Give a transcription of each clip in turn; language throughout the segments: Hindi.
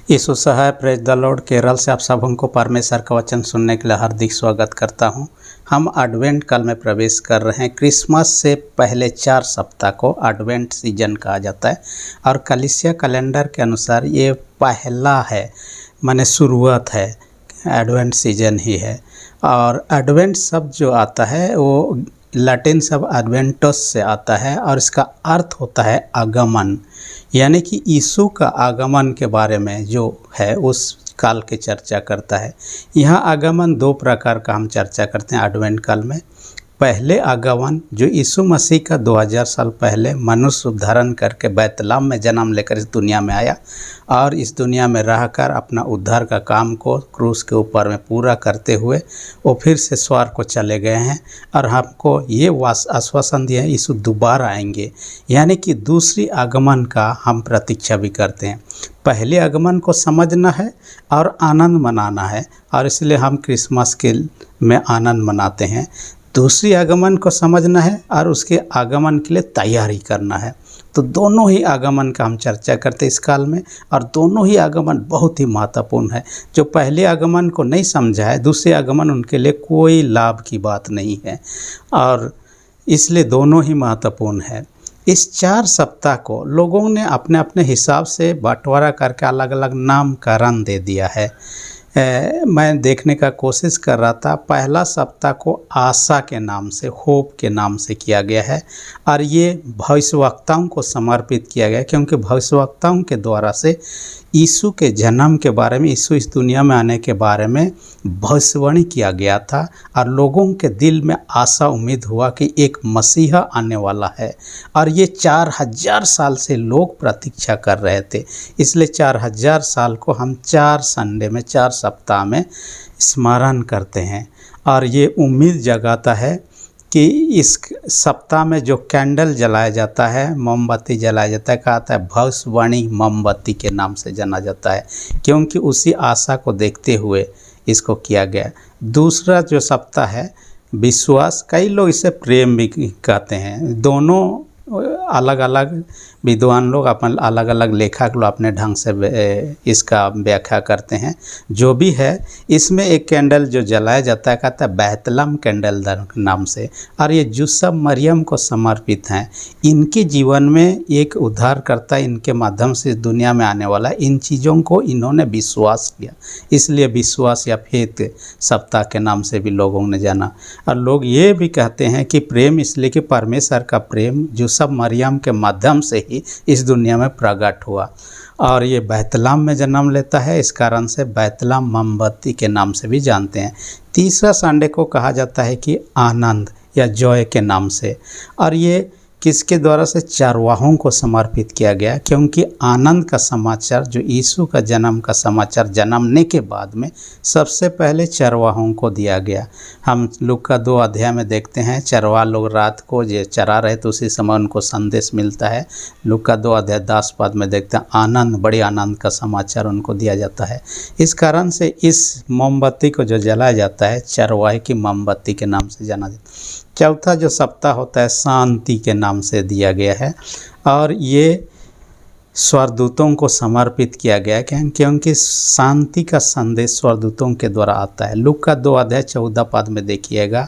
यीशु सहाय प्रेज द लॉर्ड केरल से आप सबको परमेश्वर का वचन सुनने के लिए हार्दिक स्वागत करता हूं। हम एडवेंट काल में प्रवेश कर रहे हैं। क्रिसमस से पहले 4 सप्ताह को एडवेंट सीजन कहा जाता है और कलीसिया कैलेंडर के अनुसार ये पहला है, माने शुरुआत है, एडवेंट सीजन ही है। और एडवेंट शब्द जो आता है वो लैटिन शब्द एडवेंटस से आता है और इसका अर्थ होता है आगमन, यानी कि यीशु का आगमन के बारे में जो है उस काल की चर्चा करता है। यहाँ आगमन 2 प्रकार का हम चर्चा करते हैं एडवेंट काल में। पहले आगमन जो यीशु मसीह का 2000 साल पहले मनुष्य धारण करके बैतलहम में जन्म लेकर इस दुनिया में आया और इस दुनिया में रहकर अपना उद्धार का काम को क्रूस के ऊपर में पूरा करते हुए वो फिर से स्वर्ग को चले गए हैं और हमको ये आश्वासन दिया है यीशु दोबारा आएंगे, यानी कि दूसरी आगमन का हम प्रतीक्षा भी करते हैं। पहले आगमन को समझना है और आनंद मनाना है और इसलिए हम क्रिसमस के में आनंद मनाते हैं। दूसरी आगमन को समझना है और उसके आगमन के लिए तैयारी करना है। तो दोनों ही आगमन का हम चर्चा करते हैं इस काल में और दोनों ही आगमन बहुत ही महत्वपूर्ण है। जो पहले आगमन को नहीं समझा है, दूसरे आगमन उनके लिए कोई लाभ की बात नहीं है और इसलिए दोनों ही महत्वपूर्ण है। इस 4 सप्ताह को लोगों ने अपने अपने हिसाब से बंटवारा करके अलग अलग नामकरण दे दिया है। मैं देखने का कोशिश कर रहा था। पहला सप्ताह को आशा के नाम से, होप के नाम से किया गया है और ये भविष्यवक्ताओं को समर्पित किया गया क्योंकि भविष्यवक्ताओं के द्वारा से यीशु के जन्म के बारे में, यीशु इस दुनिया में आने के बारे में भविष्यवाणी किया गया था और लोगों के दिल में आशा उम्मीद हुआ कि एक मसीहा आने वाला है और ये 4000 साल से लोग प्रतीक्षा कर रहे थे। इसलिए 4000 साल को हम 4 संडे में, 4 सप्ताह में स्मरण करते हैं और ये उम्मीद जगाता है कि इस सप्ताह में जो कैंडल जलाया जाता है, मोमबत्ती जलाया जाता है, कहा है भविष्यवाणी मोमबत्ती के नाम से जाना जाता है क्योंकि उसी आशा को देखते हुए इसको किया गया। दूसरा जो सप्ताह है विश्वास, कई लोग इसे प्रेम भी कहते हैं। दोनों अलग अलग विद्वान लोग अपन अलग अलग लेखक लोग अपने ढंग से इसका व्याख्या करते हैं। जो भी है, इसमें एक कैंडल जो जलाया जाता है कहता है बैतलहम कैंडल नाम से और ये यूसुफ मरियम को समर्पित हैं। इनके जीवन में एक उद्धारकर्ता इनके माध्यम से इस दुनिया में आने वाला है। इन चीज़ों को इन्होंने विश्वास किया, इसलिए विश्वास या फेथ सप्ताह के नाम से भी लोगों ने जाना। और लोग ये भी कहते हैं कि प्रेम इसलिए कि परमेश्वर का प्रेम यूसुफ मरियम के माध्यम से ही इस दुनिया में प्रकट हुआ और ये बैतलहम में जन्म लेता है, इस कारण से बैतलहम मोमबत्ती के नाम से भी जानते हैं। तीसरा संडे को कहा जाता है कि आनंद या जॉय के नाम से और ये किसके द्वारा से, चरवाहों को समर्पित किया गया क्योंकि आनंद का समाचार जो यीशु का जन्म का समाचार जन्मने के बाद में सबसे पहले चरवाहों को दिया गया। हम लूका 2 अध्याय में देखते हैं चरवाह लोग रात को जो चरा रहे तो उसी समय उनको संदेश मिलता है। लूका 2 अध्याय 10 पद में देखते हैं आनंद, बड़े आनंद का समाचार उनको दिया जाता है। इस कारण से इस मोमबत्ती को जो जलाया जाता है चरवाहे की मोमबत्ती के नाम से जाना जाता है। चौथा जो सप्ताह होता है शांति के नाम से दिया गया है और ये स्वर्गदूतों को समर्पित किया गया है क्योंकि शांति का संदेश स्वर्गदूतों के द्वारा आता है। लूका 2 अध्याय 14 पद में देखिएगा,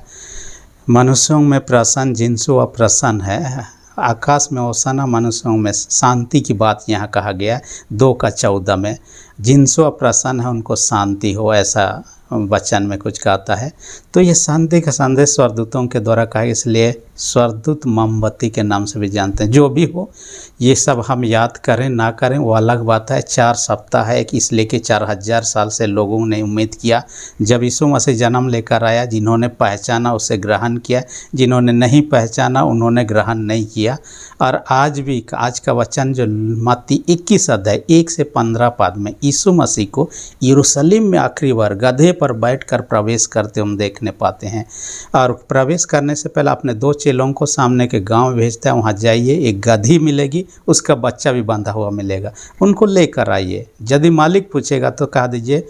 मनुष्यों में प्रसन्न जिनसु अप्रसन्न है, आकाश में ओसाना, मनुष्यों में शांति की बात यहाँ कहा गया 2:14 में। जिनसु अप्रसन्न है उनको शांति हो, ऐसा वचन में कुछ कहता है। तो ये शांति का संदेश स्वर्गदूतों के द्वारा कहा, इसलिए स्वर्गदूत मोमबत्ती के नाम से भी जानते हैं। जो भी हो, ये सब हम याद करें ना करें वो अलग बात है। 4 सप्ताह है कि इसलिए कि 4000 साल से लोगों ने उम्मीद किया। जब यीशु मसीह जन्म लेकर आया, जिन्होंने पहचाना उसे ग्रहण किया, जिन्होंने नहीं पहचाना उन्होंने ग्रहण नहीं किया। और आज भी आज का वचन जो मत्ती 21 अध्याय 1 से 15 पद में यीशु मसीह को यरूशलेम में आखिरी बार गधे पर बैठकर प्रवेश करते हम देखने पाते हैं। और प्रवेश करने से पहले अपने 2 चेलों को सामने के गांव भेजता है, वहां जाइए, एक गधी मिलेगी, उसका बच्चा भी बंधा हुआ मिलेगा, उनको लेकर आइए। यदि मालिक पूछेगा तो कह दीजिए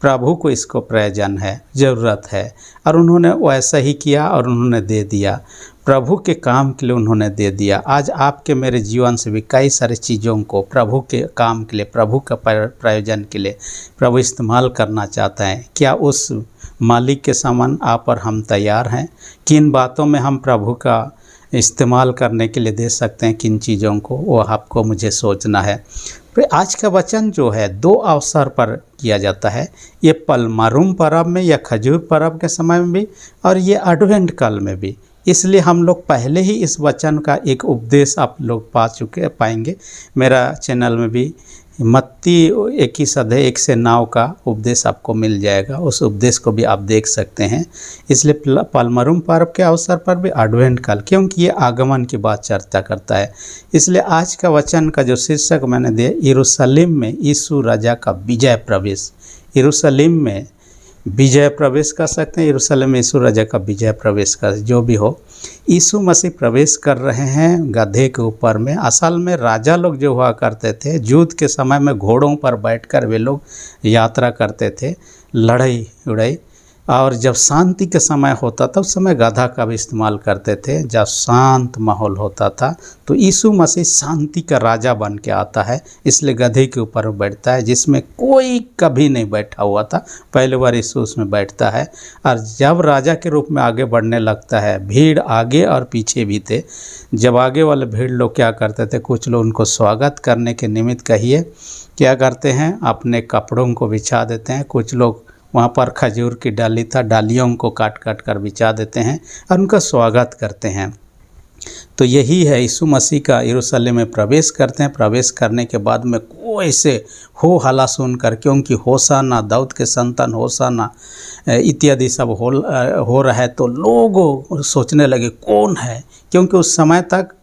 प्रभु को इसको प्रयोजन है, ज़रूरत है, और उन्होंने वैसा ही किया और उन्होंने दे दिया। प्रभु के काम के लिए उन्होंने दे दिया। आज आपके मेरे जीवन से भी कई सारी चीज़ों को प्रभु के काम के लिए, प्रभु का प्रयोजन के लिए प्रभु इस्तेमाल करना चाहता है। क्या उस मालिक के समान आप और हम तैयार हैं? किन बातों में हम प्रभु का इस्तेमाल करने के लिए दे सकते हैं, किन चीज़ों को, वो आपको मुझे सोचना है। फिर आज का वचन जो है 2 अवसर पर किया जाता है। ये पलमारुम पर्व में या खजूर पर्व के समय में भी, और ये एडवेंट काल में भी। इसलिए हम लोग पहले ही इस वचन का एक उपदेश आप लोग पाएंगे। मेरा चैनल में भी मत्ती 21 अध्याय 1 से 9 का उपदेश आपको मिल जाएगा। उस उपदेश को भी आप देख सकते हैं। इसलिए पलमरुम पर्व के अवसर पर भी एडवेंट काल, क्योंकि ये आगमन की बात चर्चा करता है। इसलिए आज का वचन का जो शीर्षक मैंने दिया, यरूशलेम में यीशु राजा का विजय प्रवेश। यरूशलेम में विजय प्रवेश कर सकते हैं, यरूशलेम में यीशु राजा का विजय प्रवेश कर, जो भी हो। यीशु मसीह प्रवेश कर रहे हैं गधे के ऊपर में। असल में राजा लोग जो हुआ करते थे, युद्ध के समय में घोड़ों पर बैठकर वे लोग यात्रा करते थे, लड़ाई उड़ाई। और जब शांति के समय होता था उस समय गधा का भी इस्तेमाल करते थे। जब शांत माहौल होता था तो यीशु मसीह शांति का राजा बन के आता है, इसलिए गधे के ऊपर बैठता है, जिसमें कोई कभी नहीं बैठा हुआ था। पहली बार यीशु उसमें बैठता है। और जब राजा के रूप में आगे बढ़ने लगता है, भीड़ आगे और पीछे भी थे। जब आगे वाले भीड़ लोग क्या करते थे, कुछ लोग उनको स्वागत करने के निमित्त कहिए क्या करते हैं, अपने कपड़ों को बिछा देते हैं। कुछ लोग वहाँ पर खजूर की डाली था, डालियों को काट काट कर बिछा देते हैं और उनका स्वागत करते हैं। तो यही है, यीशु मसीह का यरूशलेम में प्रवेश करते हैं। प्रवेश करने के बाद में कोई से हो हल्ला सुनकर, क्योंकि होसाना, दाऊद के संतान होसाना इत्यादि सब हो रहा है, तो लोग सोचने लगे कौन है, क्योंकि उस समय तक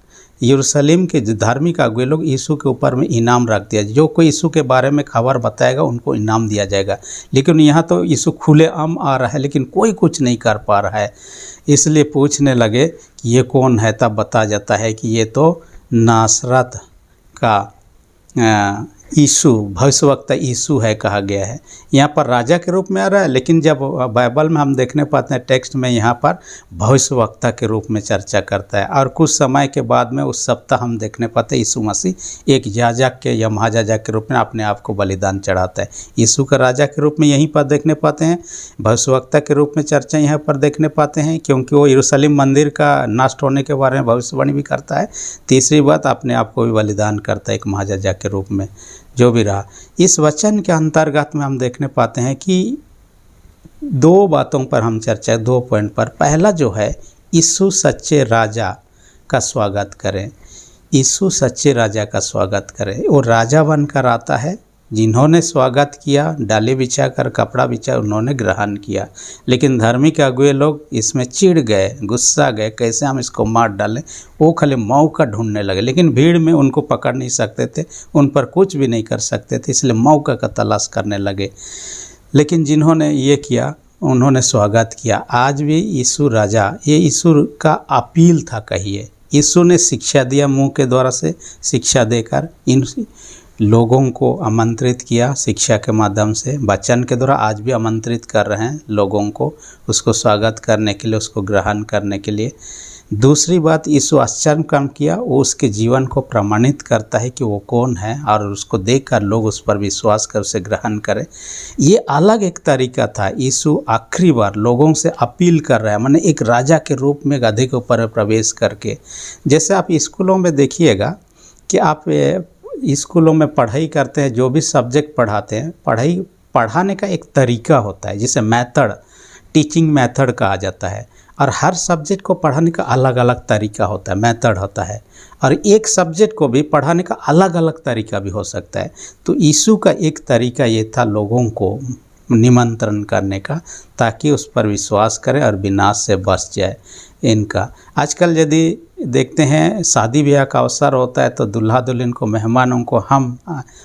यरूशलेम के धार्मिक अगुए लोग यीशु के ऊपर में इनाम रख दिया। जो कोई यीशु के बारे में खबर बताएगा उनको इनाम दिया जाएगा। लेकिन यहाँ तो यीशु खुलेआम आ रहा है, लेकिन कोई कुछ नहीं कर पा रहा है। इसलिए पूछने लगे कि ये कौन है। तब बता जाता है कि ये तो नासरत का यीशु, भविष्यवक्ता यीशु है, कहा गया है। यहाँ पर राजा के रूप में आ रहा है, लेकिन जब बाइबल में हम देखने पाते हैं टेक्स्ट में, यहाँ पर भविष्यवक्ता के रूप में चर्चा करता है। और कुछ समय के बाद में उस सप्ताह हम देखने पाते हैं यीशु मसीह एक याजक के या महायाजक के रूप में अपने आप को बलिदान चढ़ाता है। यीशु का राजा के रूप में यहीं पर देखने पाते हैं, भविष्यवक्ता के रूप में चर्चा यहाँ पर देखने पाते हैं, क्योंकि वो यरूशलेम मंदिर का नष्ट होने के बारे में भविष्यवाणी भी करता है। तीसरी बात, अपने आप को भी बलिदान करता है एक महायाजक के रूप में। जो भी रहा, इस वचन के अंतर्गत में हम देखने पाते हैं कि 2 बातों पर हम चर्चा, 2 पॉइंट पर। पहला जो है, यीशु सच्चे राजा का स्वागत करें। यीशु सच्चे राजा का स्वागत करें। वो राजा बनकर आता है, जिन्होंने स्वागत किया, डाली बिछाकर, कपड़ा बिछा, उन्होंने ग्रहण किया। लेकिन धार्मिक अगुए लोग इसमें चिढ़ गए, गुस्सा गए, कैसे हम इसको मार डालें। वो खाली मौका ढूंढने लगे, लेकिन भीड़ में उनको पकड़ नहीं सकते थे, उन पर कुछ भी नहीं कर सकते थे, इसलिए मौका का तलाश करने लगे। लेकिन जिन्होंने ये किया, उन्होंने स्वागत किया। आज भी यीशु राजा, ये यीशु का अपील था, कहिए। यीशु ने शिक्षा दिया, मुँह के द्वारा से शिक्षा देकर इन लोगों को आमंत्रित किया शिक्षा के माध्यम से, वचन के द्वारा आज भी आमंत्रित कर रहे हैं लोगों को उसको स्वागत करने के लिए, उसको ग्रहण करने के लिए। दूसरी बात, यीशु आश्चर्य काम किया, वो उसके जीवन को प्रमाणित करता है कि वो कौन है, और उसको देखकर लोग उस पर विश्वास कर उसे ग्रहण करें। ये अलग एक तरीका था। यीशु आखिरी बार लोगों से अपील कर रहा है, माने एक राजा के रूप में गधे के ऊपर प्रवेश करके। जैसे आप स्कूलों में देखिएगा कि आप स्कूलों में पढ़ाई करते हैं, जो भी सब्जेक्ट पढ़ाते हैं, पढ़ाने का एक तरीका होता है, जिसे मेथड, टीचिंग मेथड कहा जाता है। और हर सब्जेक्ट को पढ़ाने का अलग अलग तरीका होता है, मेथड होता है। और एक सब्जेक्ट को भी पढ़ाने का अलग अलग तरीका भी हो सकता है। तो यीशु का एक तरीका ये था लोगों को निमंत्रण करने का, ताकि उस पर विश्वास करें और विनाश से बच जाए इनका। आजकल यदि देखते हैं शादी ब्याह का अवसर होता है तो दूल्हा दुल्हन को, मेहमानों को हम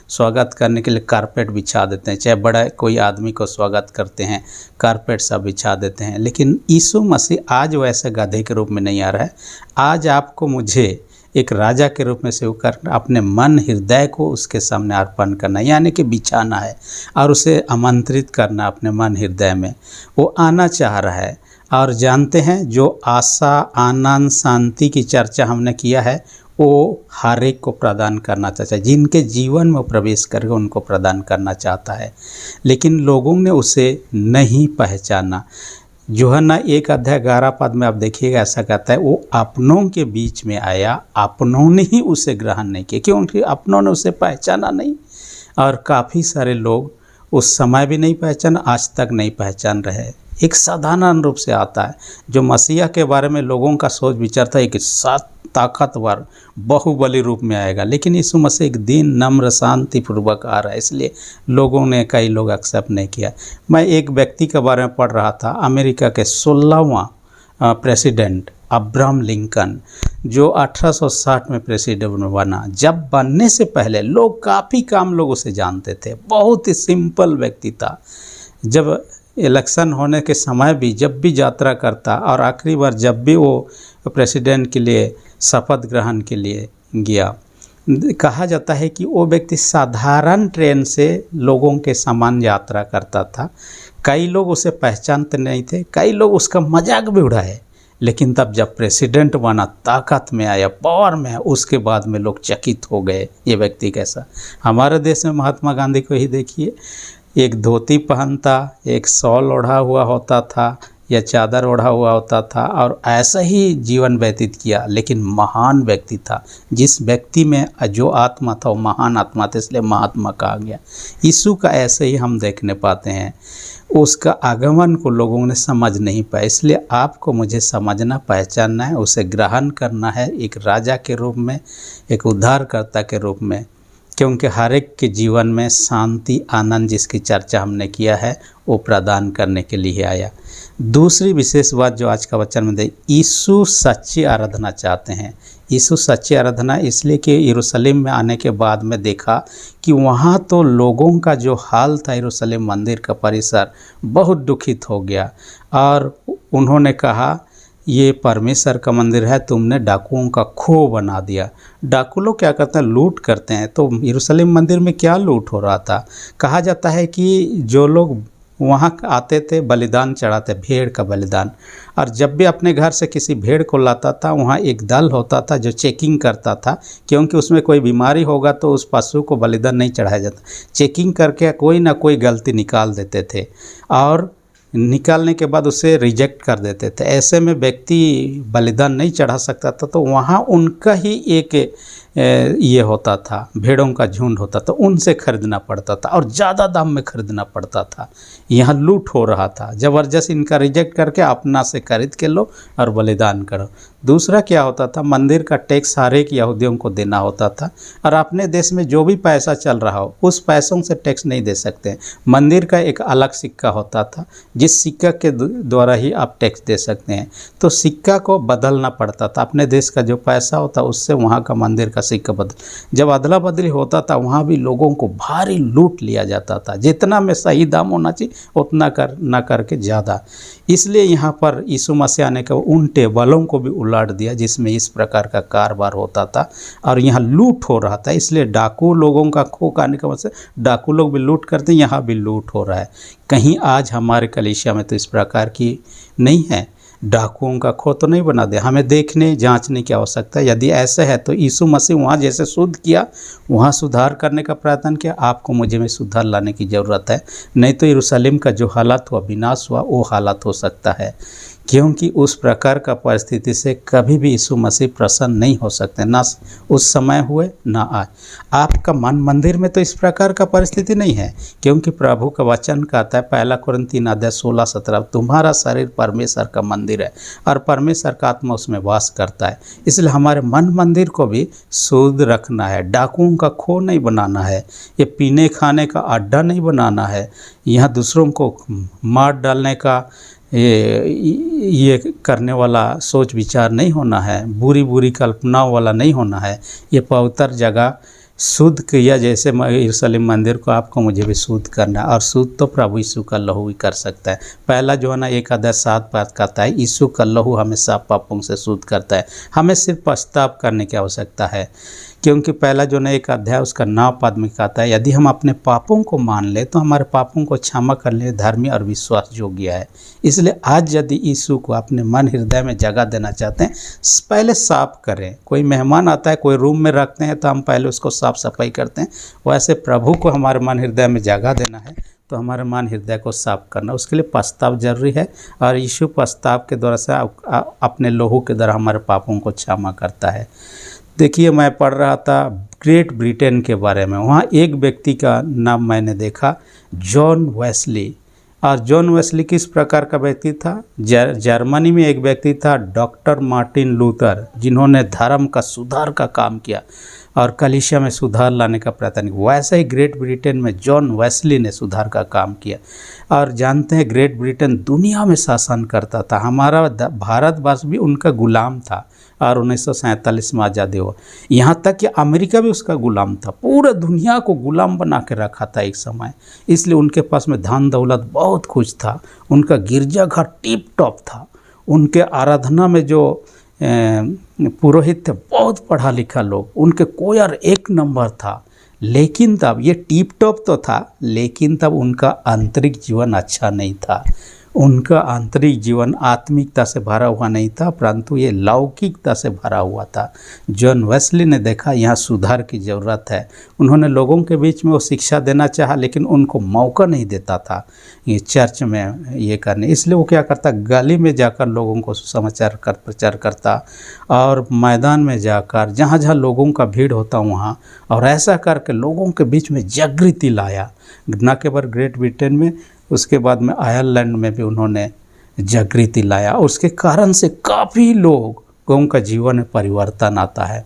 स्वागत करने के लिए कारपेट बिछा देते हैं। चाहे बड़ा कोई आदमी को स्वागत करते हैं, कारपेट सब बिछा देते हैं। लेकिन यीशु मसीह आज वैसे गधे के रूप में नहीं आ रहा है। आज आपको मुझे एक राजा के रूप में स्वीकार करना, अपने मन हृदय को उसके सामने अर्पण करना, यानी कि बिछाना है और उसे आमंत्रित करना अपने मन हृदय में। वो आना चाह रहा है। और जानते हैं, जो आशा, आनंद, शांति की चर्चा हमने किया है, वो हर एक को प्रदान करना चाहता है। जिनके जीवन में प्रवेश करके उनको प्रदान करना चाहता है, लेकिन लोगों ने उसे नहीं पहचाना। यूहन्ना 1:11 में आप देखिएगा, ऐसा कहता है, वो अपनों के बीच में आया, अपनों ने ही उसे ग्रहण नहीं किया, क्योंकि अपनों ने उसे पहचाना नहीं। और काफ़ी सारे लोग उस समय भी नहीं पहचाना, आज तक नहीं पहचान रहे। एक साधारण रूप से आता है, जो मसीहा के बारे में लोगों का सोच विचार था एक ताकतवर बाहुबली रूप में आएगा, लेकिन यीशु मसीह एक दिन नम्र शांतिपूर्वक आ रहा है, इसलिए लोगों ने, कई लोग एक्सेप्ट नहीं किया। मैं एक व्यक्ति के बारे में पढ़ रहा था, अमेरिका के 16वां प्रेसिडेंट अब्राहम लिंकन, जो 1860 में प्रेसिडेंट बना। जब बनने से पहले लोग, काफ़ी कम लोग उसे जानते थे, बहुत ही सिंपल व्यक्ति था। जब इलेक्शन होने के समय भी, जब भी यात्रा करता, और आखिरी बार जब भी वो प्रेसिडेंट के लिए शपथ ग्रहण के लिए गया, कहा जाता है कि वो व्यक्ति साधारण ट्रेन से लोगों के समान यात्रा करता था। कई लोग उसे पहचानते नहीं थे, कई लोग उसका मजाक भी उड़ाए, लेकिन तब जब प्रेसिडेंट बना, ताकत में आया, पावर में, उसके बाद में लोग चकित हो गए, ये व्यक्ति कैसा। हमारे देश में महात्मा गांधी को ही देखिए, एक धोती पहनता, एक शॉल ओढ़ा हुआ होता था या चादर ओढ़ा हुआ होता था, और ऐसा ही जीवन व्यतीत किया, लेकिन महान व्यक्ति था। जिस व्यक्ति में जो आत्मा था वो महान आत्मा था, इसलिए महात्मा कहा गया। यीशु का ऐसे ही हम देखने पाते हैं, उसका आगमन को लोगों ने समझ नहीं पाया, इसलिए आपको मुझे समझना, पहचानना है, उसे ग्रहण करना है एक राजा के रूप में, एक उद्धारकर्ता के रूप में, क्योंकि हर एक के जीवन में शांति, आनंद, जिसकी चर्चा हमने किया है, वो प्रदान करने के लिए आया। दूसरी विशेष बात जो आज का वचन में दे, यीशु सच्ची आराधना चाहते हैं। यीशु सच्ची आराधना इसलिए कि यरूशलेम में आने के बाद में देखा कि वहाँ तो लोगों का जो हाल था, यरूशलेम मंदिर का परिसर बहुत दुखित हो गया, और उन्होंने कहा, ये परमेश्वर का मंदिर है, तुमने डाकुओं का खो बना दिया। डाकू लोग क्या करते हैं, लूट करते हैं। तो यरूशलेम मंदिर में क्या लूट हो रहा था? कहा जाता है कि जो लोग वहाँ आते थे, बलिदान चढ़ाते, भेड़ का बलिदान, और जब भी अपने घर से किसी भेड़ को लाता था, वहाँ एक दल होता था जो चेकिंग करता था, क्योंकि उसमें कोई बीमारी होगा तो उस पशु को बलिदान नहीं चढ़ाया जाता। चेकिंग करके कोई ना कोई गलती निकाल देते थे, और निकालने के बाद उसे रिजेक्ट कर देते थे। ऐसे में व्यक्ति बलिदान नहीं चढ़ा सकता था, तो वहाँ उनका ही एक ये होता था, भेड़ों का झुंड होता था, उनसे खरीदना पड़ता था, और ज़्यादा दाम में खरीदना पड़ता था। यहाँ लूट हो रहा था, ज़बरदस्त इनका रिजेक्ट करके अपना से खरीद के लो और बलिदान करो। दूसरा क्या होता था, मंदिर का टैक्स हर एक यहूदियों को देना होता था, और अपने देश में जो भी पैसा चल रहा हो उस पैसों से टैक्स नहीं दे सकते। मंदिर का एक अलग सिक्का होता था, जिस सिक्का के द्वारा ही आप टैक्स दे सकते हैं। तो सिक्का को बदलना पड़ता था, अपने देश का जो पैसा होता उससे वहाँ का मंदिर का सिक्का बदल। जब अदला बदली होता था, वहाँ भी लोगों को भारी लूट लिया जाता था। जितना में सही दाम होना चाहिए उतना ना करके ज़्यादा। इसलिए यहाँ पर यीशु मसीह आने के उन टेबलों को भी उलट दिया जिसमें इस प्रकार का कारोबार होता था, और यहाँ लूट हो रहा था। इसलिए डाकू लोगों का खो करने का मतलब, डाकू लोग भी लूट करते हैं, यहाँ भी लूट हो रहा है। कहीं आज हमारे कलीसिया में तो इस प्रकार की नहीं है, डाकुओं का खो तो नहीं बना दे। हमें देखने, जांचने की आवश्यकता है। यदि ऐसा है तो यीशु मसीह वहाँ जैसे शुद्ध किया, वहाँ सुधार करने का प्रयत्न किया। आपको मुझे में सुधार लाने की ज़रूरत है, नहीं तो यरूशलेम का जो हालत हुआ, विनाश हुआ, वो हालत हो सकता है, क्योंकि उस प्रकार का परिस्थिति से कभी भी यीशु मसीह प्रसन्न नहीं हो सकते, ना उस समय हुए ना आज। आपका मन मंदिर में तो इस प्रकार का परिस्थिति नहीं है, क्योंकि प्रभु का वचन कहता है, 1 कुरिन्थी 16-17, तुम्हारा शरीर परमेश्वर का मंदिर है और परमेश्वर का आत्मा उसमें वास करता है। इसलिए हमारे मन मंदिर को भी शुद्ध रखना है, डाकुओं का खो नहीं बनाना है, ये पीने खाने का अड्डा नहीं बनाना है, यहाँ दूसरों को मार डालने का ये करने वाला सोच विचार नहीं होना है, बुरी बुरी कल्पनाओं वाला नहीं होना है। ये पवित्र जगह शुद्ध किया जैसे यरूशलेम मंदिर को, आपको मुझे भी शुद्ध करना है। और शुद्ध तो प्रभु यीशु का लहू ही कर सकता है। पहला जो है ना 1:7 बात कहता है, यीशु का लहू हमें सब पापों से शुद्ध करता है। हमें सिर्फ पश्चाताप करने की आवश्यकता है, क्योंकि पहला जो ना 1 अध्याय उसका 9 पद में कहता है, यदि हम अपने पापों को मान ले तो हमारे पापों को क्षमा करने धर्मी और विश्वास योग्य है। इसलिए आज यदि यीशु को अपने मन हृदय में जगह देना चाहते हैं, पहले साफ करें। कोई मेहमान आता है, कोई रूम में रखते हैं तो हम पहले उसको साफ सफाई करते हैं, वैसे प्रभु को हमारे मन हृदय में जगह देना है तो हमारे मन हृदय को साफ करना, उसके लिए पश्चाताप जरूरी है। और यीशु पश्चाताप के द्वारा से अपने लहू के द्वारा हमारे पापों को क्षमा करता है। देखिए, मैं पढ़ रहा था ग्रेट ब्रिटेन के बारे में, वहाँ एक व्यक्ति का नाम मैंने देखा, जॉन वेस्ली। और जॉन वेस्ली किस प्रकार का व्यक्ति था? जर्मनी में एक व्यक्ति था डॉक्टर मार्टिन लूथर, जिन्होंने धर्म का सुधार का काम किया और कलीसिया में सुधार लाने का प्रयत्न किया। वैसे ही ग्रेट ब्रिटेन में जॉन वेस्ली ने सुधार का काम किया। और जानते हैं, ग्रेट ब्रिटेन दुनिया में शासन करता था, हमारा भारतवर्ष भी उनका गुलाम था। और 1947 में आज़ादी हुआ। यहाँ तक कि अमेरिका भी उसका गुलाम था, पूरे दुनिया को गुलाम बना के रखा था एक समय। इसलिए उनके पास में धन दौलत बहुत कुछ था, उनका गिरजाघर टिप टॉप था, उनके आराधना में जो पुरोहित थे बहुत पढ़ा लिखा लोग, उनके कोयर 1 नंबर था। लेकिन तब ये टिप टॉप तो था, लेकिन तब उनका आंतरिक जीवन अच्छा नहीं था। उनका आंतरिक जीवन आत्मिकता से भरा हुआ नहीं था, परंतु ये लौकिकता से भरा हुआ था। जॉन वेस्ली ने देखा यहाँ सुधार की ज़रूरत है। उन्होंने लोगों के बीच में वो शिक्षा देना चाहा, लेकिन उनको मौका नहीं देता था ये चर्च में ये करने। इसलिए वो क्या करता, गली में जाकर लोगों को सुसमाचार कर प्रचार करता, और मैदान में जाकर जहाँ जहाँ लोगों का भीड़ होता वहाँ, और ऐसा करके लोगों के बीच में जागृति लाया। न केवल ग्रेट ब्रिटेन में, उसके बाद में आयरलैंड में भी उन्होंने जागृति लाया। उसके कारण से काफ़ी लोगों का जीवन में परिवर्तन आता है।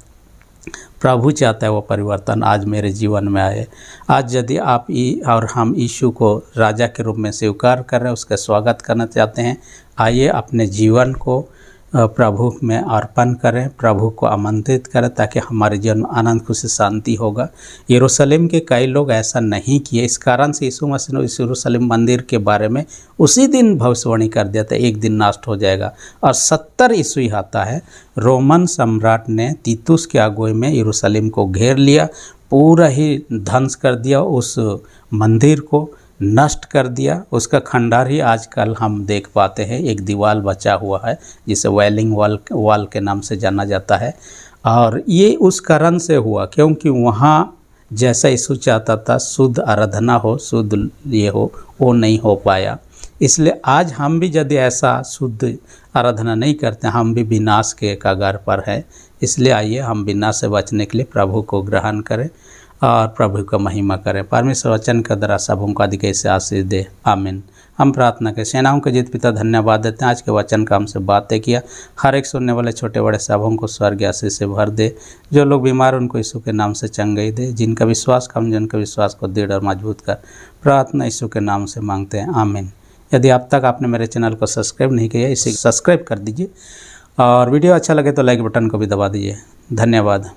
प्रभु चाहता है वो परिवर्तन आज मेरे जीवन में आए। आज यदि आप और हम यीशु को राजा के रूप में स्वीकार कर रहे हैं, उसका स्वागत करना चाहते हैं, आइए अपने जीवन को प्रभु में अर्पण करें, प्रभु को आमंत्रित करें, ताकि हमारे जीवन में आनंद खुशी शांति होगा। यरूशलेम के कई लोग ऐसा नहीं किए, इस कारण से यीशु मसीह ने इस यरूशलेम मंदिर के बारे में उसी दिन भविष्यवाणी कर दिया था, एक दिन नष्ट हो जाएगा। और 70 ईस्वी आता है, रोमन सम्राट ने तीतुस की अगुवाई में यरूशलेम को घेर लिया, पूरा ही ध्वंस कर दिया, उस मंदिर को नष्ट कर दिया। उसका खंडहर ही आजकल हम देख पाते हैं, एक दीवार बचा हुआ है जिसे वेलिंग वॉल के नाम से जाना जाता है। और ये उस कारण से हुआ क्योंकि वहाँ जैसा यीशु चाहता था शुद्ध आराधना हो, शुद्ध ये हो, वो नहीं हो पाया। इसलिए आज हम भी यदि ऐसा शुद्ध आराधना नहीं करते, हम भी विनाश के कगार पर है। इसलिए आइए हम विनाश से बचने के लिए प्रभु को ग्रहण करें और प्रभु का महिमा करें। परमेश्वर वचन के द्वारा सबों को अधिक से आशीष दे, आमीन। हम प्रार्थना करें। सेनाओं के जीत पिता, धन्यवाद देते हैं आज के वचन का हमसे बातें किया। हर एक सुनने वाले छोटे बड़े सबों को स्वर्ग आशीष से भर दे। जो लोग बीमार उनको यीशु के नाम से चंगाई दे। जिनका विश्वास कम, जिनका विश्वास को दृढ़ और मजबूत कर। प्रार्थना यीशु के नाम से मांगते हैं, आमीन। यदि अब तक आपने मेरे चैनल को सब्सक्राइब नहीं किया, इसे सब्सक्राइब कर दीजिए, और वीडियो अच्छा लगे तो लाइक बटन को भी दबा दीजिए। धन्यवाद।